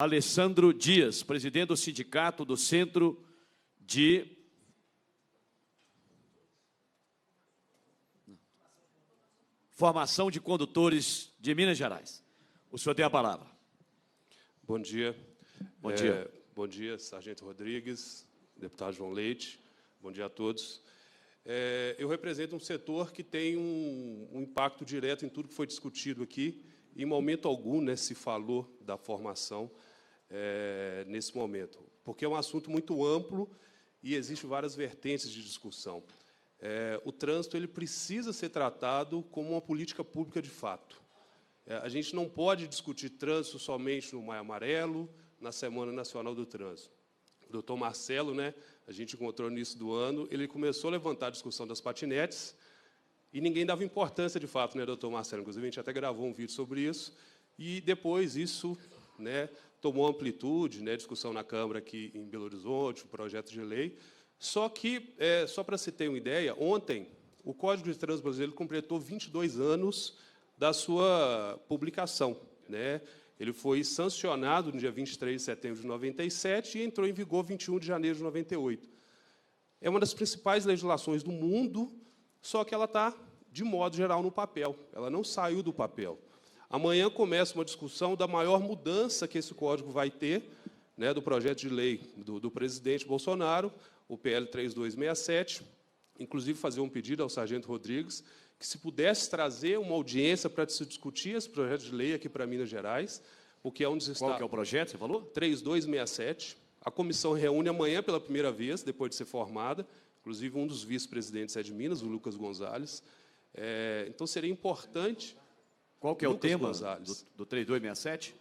Alessandro Dias, presidente do Sindicato do Centro de Formação de Condutores de Minas Gerais. O senhor tem a palavra. Bom dia. Bom dia. Bom dia, Sargento Rodrigues, deputado João Leite. Bom dia a todos. Eu represento um setor que tem um impacto direto em tudo que foi discutido aqui. Em momento algum, se falou da formação nesse momento, porque é um assunto muito amplo e existem várias vertentes de discussão. O trânsito ele precisa ser tratado como uma política pública de fato. A gente não pode discutir trânsito somente no Maio Amarelo, na Semana Nacional do Trânsito. O doutor Marcelo, a gente encontrou no início do ano, ele começou a levantar a discussão das patinetes e ninguém dava importância de fato, doutor Marcelo? Inclusive, a gente até gravou um vídeo sobre isso e depois isso tomou amplitude, discussão na Câmara aqui em Belo Horizonte, um projeto de lei. Só que, só para se ter uma ideia, ontem o Código de Trânsito Brasileiro completou 22 anos da sua publicação. Ele foi sancionado no dia 23 de setembro de 97 e entrou em vigor 21 de janeiro de 98. É uma das principais legislações do mundo, só que ela está, de modo geral, no papel. Ela não saiu do papel. Amanhã começa uma discussão da maior mudança que esse código vai ter, do projeto de lei do presidente Bolsonaro, o PL 3267, inclusive fazer um pedido ao Sargento Rodrigues, que se pudesse trazer uma audiência para se discutir esse projeto de lei aqui para Minas Gerais, porque é um dos estados... Qual que é o projeto, você falou? 3267. A comissão reúne amanhã pela primeira vez, depois de ser formada. Inclusive, um dos vice-presidentes é de Minas, o Lucas Gonzalez. Então, seria importante... Qual que é o tema do 3267?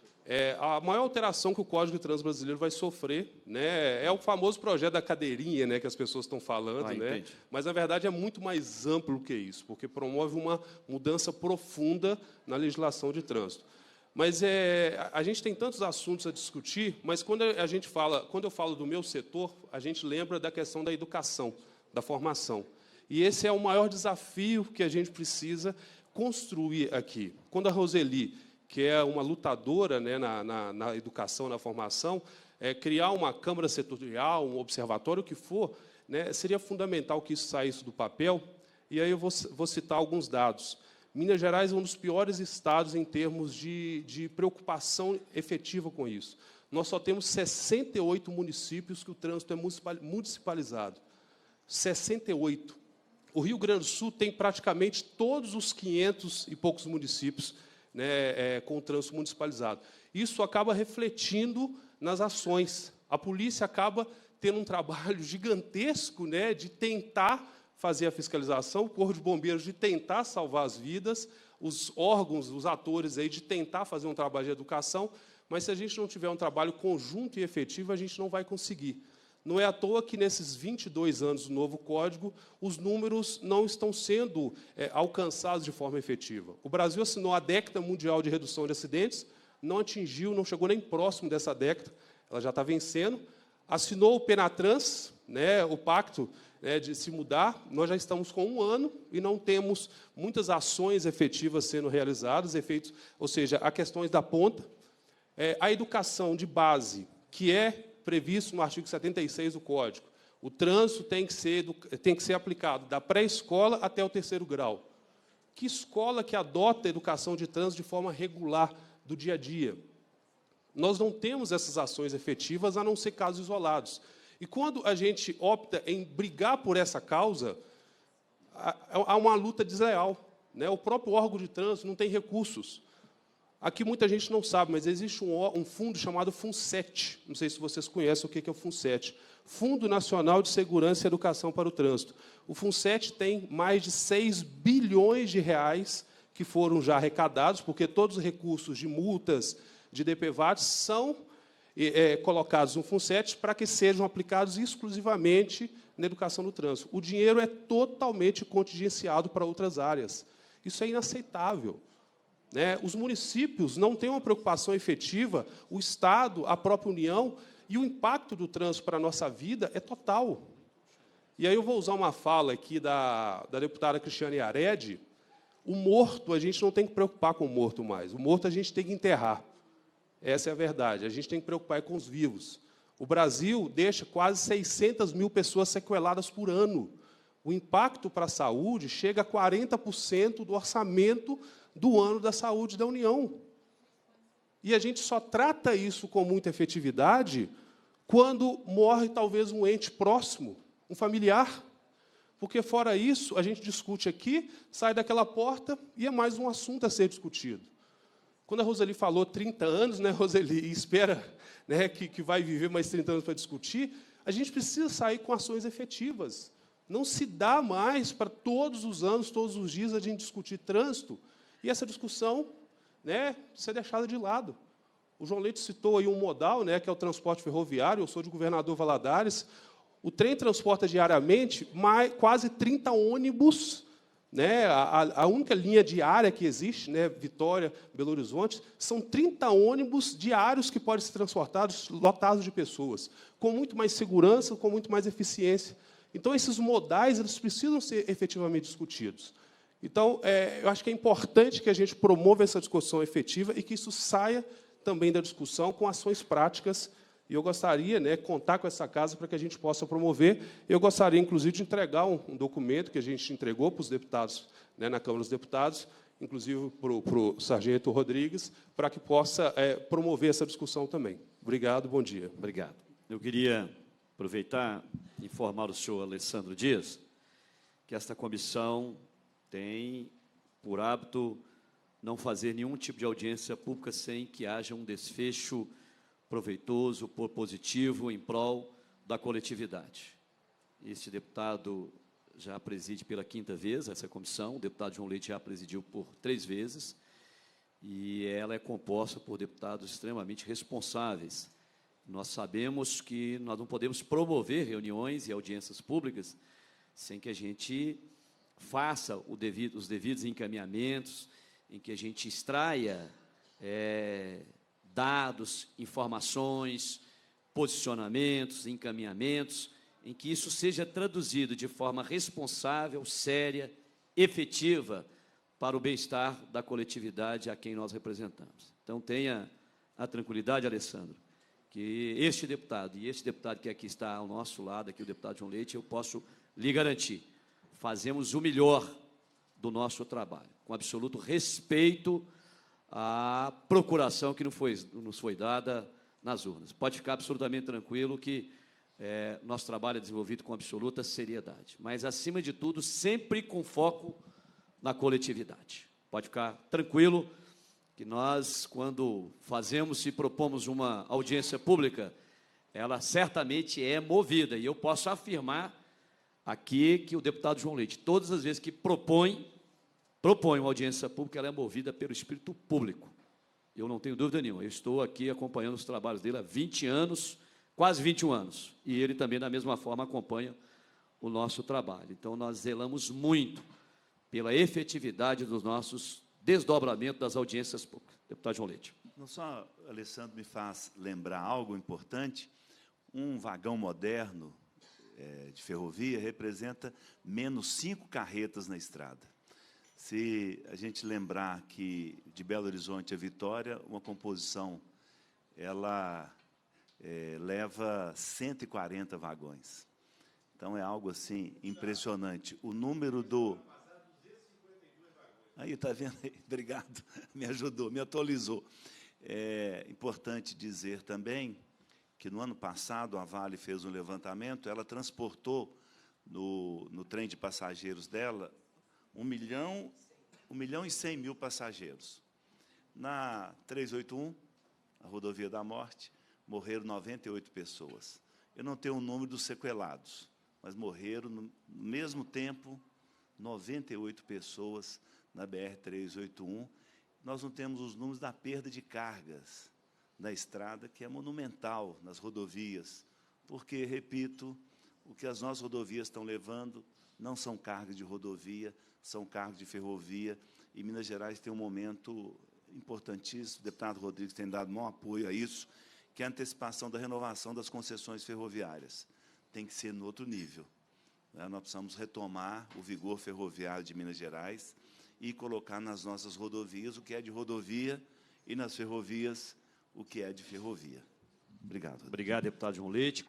A maior alteração que o Código de Trânsito Brasileiro vai sofrer, é o famoso projeto da cadeirinha, que as pessoas estão falando, mas, na verdade, é muito mais amplo que isso, porque promove uma mudança profunda na legislação de trânsito. Mas a gente tem tantos assuntos a discutir, mas quando eu falo do meu setor, a gente lembra da questão da educação, da formação. E esse é o maior desafio que a gente precisa construir aqui. Quando a Roseli, que é uma lutadora na educação, na formação, criar uma Câmara Setorial, um observatório, o que for, seria fundamental que isso saísse do papel. E aí eu vou citar alguns dados. Minas Gerais é um dos piores estados em termos de preocupação efetiva com isso. Nós só temos 68 municípios que o trânsito é municipalizado. 68. O Rio Grande do Sul tem praticamente todos os 500 e poucos municípios com o trânsito municipalizado. Isso acaba refletindo nas ações. A polícia acaba tendo um trabalho gigantesco de tentar fazer a fiscalização, o Corpo de Bombeiros de tentar salvar as vidas, os órgãos, os atores aí de tentar fazer um trabalho de educação, mas se a gente não tiver um trabalho conjunto e efetivo, a gente não vai conseguir. Não é à toa que, nesses 22 anos do novo Código, os números não estão sendo alcançados de forma efetiva. O Brasil assinou a década mundial de redução de acidentes, não atingiu, não chegou nem próximo dessa década, ela já está vencendo. Assinou o Penatrans, o pacto de se mudar, nós já estamos com 1 ano e não temos muitas ações efetivas sendo realizadas, ou seja, há questões da ponta. A educação de base, que é previsto no artigo 76 do Código. O trânsito tem que ser aplicado da pré-escola até o 3º grau. Que escola que adota a educação de trânsito de forma regular do dia a dia? Nós não temos essas ações efetivas, a não ser casos isolados. E quando a gente opta em brigar por essa causa, há uma luta desleal. O próprio órgão de trânsito não tem recursos. Aqui muita gente não sabe, mas existe um fundo chamado FUNSET. Não sei se vocês conhecem o que é o FUNSET. Fundo Nacional de Segurança e Educação para o Trânsito. O FUNSET tem mais de 6 bilhões de reais que foram já arrecadados, porque todos os recursos de multas, de DPVAT, são colocados no FUNSET para que sejam aplicados exclusivamente na educação do trânsito. O dinheiro é totalmente contingenciado para outras áreas. Isso é inaceitável. Os municípios não têm uma preocupação efetiva, o Estado, a própria União, e o impacto do trânsito para a nossa vida é total. E aí eu vou usar uma fala aqui da deputada Cristiane Yared. O morto, a gente não tem que preocupar com o morto mais. O morto a gente tem que enterrar. Essa é a verdade. A gente tem que preocupar com os vivos. O Brasil deixa quase 600 mil pessoas sequeladas por ano. O impacto para a saúde chega a 40% do orçamento do ano da saúde da União. E a gente só trata isso com muita efetividade quando morre, talvez, um ente próximo, um familiar. Porque, fora isso, a gente discute aqui, sai daquela porta e é mais um assunto a ser discutido. Quando a Roseli falou 30 anos, né, Roseli, e espera, né, que vai viver mais 30 anos para discutir, a gente precisa sair com ações efetivas. Não se dá mais para todos os anos, todos os dias, a gente discutir trânsito e essa discussão, né, ser deixada de lado. O João Leite citou aí um modal, né, que é o transporte ferroviário. Eu sou de Governador Valadares. O trem transporta diariamente quase 30 ônibus. Né, a única linha diária que existe, né, Vitória, Belo Horizonte, são 30 ônibus diários que podem ser transportados, lotados de pessoas, com muito mais segurança, com muito mais eficiência. Então, esses modais eles precisam ser efetivamente discutidos. Então, eu acho que é importante que a gente promova essa discussão efetiva e que isso saia também da discussão com ações práticas. E eu gostaria, né, contar com essa casa para que a gente possa promover. Eu gostaria, inclusive, de entregar um documento que a gente entregou para os deputados, né, na Câmara dos Deputados, inclusive para o sargento Rodrigues, para que possa promover essa discussão também. Obrigado, bom dia. Obrigado. Eu queria aproveitar e informar o senhor Alessandro Dias que esta comissão tem por hábito não fazer nenhum tipo de audiência pública sem que haja um desfecho proveitoso, positivo, em prol da coletividade. Este deputado já preside pela 5ª vez essa comissão, o deputado João Leite já presidiu por 3 vezes, e ela é composta por deputados extremamente responsáveis. Nós sabemos que nós não podemos promover reuniões e audiências públicas sem que a gente faça os devidos encaminhamentos, em que a gente extraia dados, informações, posicionamentos, encaminhamentos, em que isso seja traduzido de forma responsável, séria, efetiva, para o bem-estar da coletividade a quem nós representamos. Então, tenha a tranquilidade, Alessandro, que este deputado e este deputado que aqui está ao nosso lado, aqui o deputado João Leite, eu posso lhe garantir, fazemos o melhor do nosso trabalho, com absoluto respeito à procuração que nos foi dada nas urnas. Pode ficar absolutamente tranquilo que nosso trabalho é desenvolvido com absoluta seriedade, mas, acima de tudo, sempre com foco na coletividade. Pode ficar tranquilo que nós, quando fazemos e propomos uma audiência pública, ela certamente é movida, e eu posso afirmar aqui que o deputado João Leite, todas as vezes que propõe uma audiência pública, ela é movida pelo espírito público. Eu não tenho dúvida nenhuma. Eu estou aqui acompanhando os trabalhos dele há 20 anos, quase 21 anos, e ele também, da mesma forma, acompanha o nosso trabalho. Então, nós zelamos muito pela efetividade dos nossos desdobramentos das audiências públicas. Deputado João Leite. Não só, Alessandro, me faz lembrar algo importante, um vagão moderno de ferrovia representa menos 5 carretas na estrada. Se a gente lembrar que de Belo Horizonte a Vitória, uma composição, ela leva 140 vagões. Então, é algo assim impressionante. O número do... Aí, está vendo aí? Obrigado, me ajudou, me atualizou. É importante dizer também que, no ano passado, a Vale fez um levantamento, ela transportou no trem de passageiros dela 1 milhão e 100 mil passageiros. Na 381, a rodovia da morte, morreram 98 pessoas. Eu não tenho o número dos sequelados, mas morreram, no mesmo tempo, 98 pessoas na BR-381. Nós não temos os números da perda de cargas na estrada, que é monumental nas rodovias, porque, repito, o que as nossas rodovias estão levando não são cargas de rodovia, são cargas de ferrovia, e Minas Gerais tem um momento importantíssimo, o deputado Rodrigues tem dado maior apoio a isso, que é a antecipação da renovação das concessões ferroviárias. Tem que ser no outro nível. Nós precisamos retomar o vigor ferroviário de Minas Gerais e colocar nas nossas rodovias o que é de rodovia e nas ferrovias o que é de ferrovia. Obrigado. Obrigado, deputado João Leite.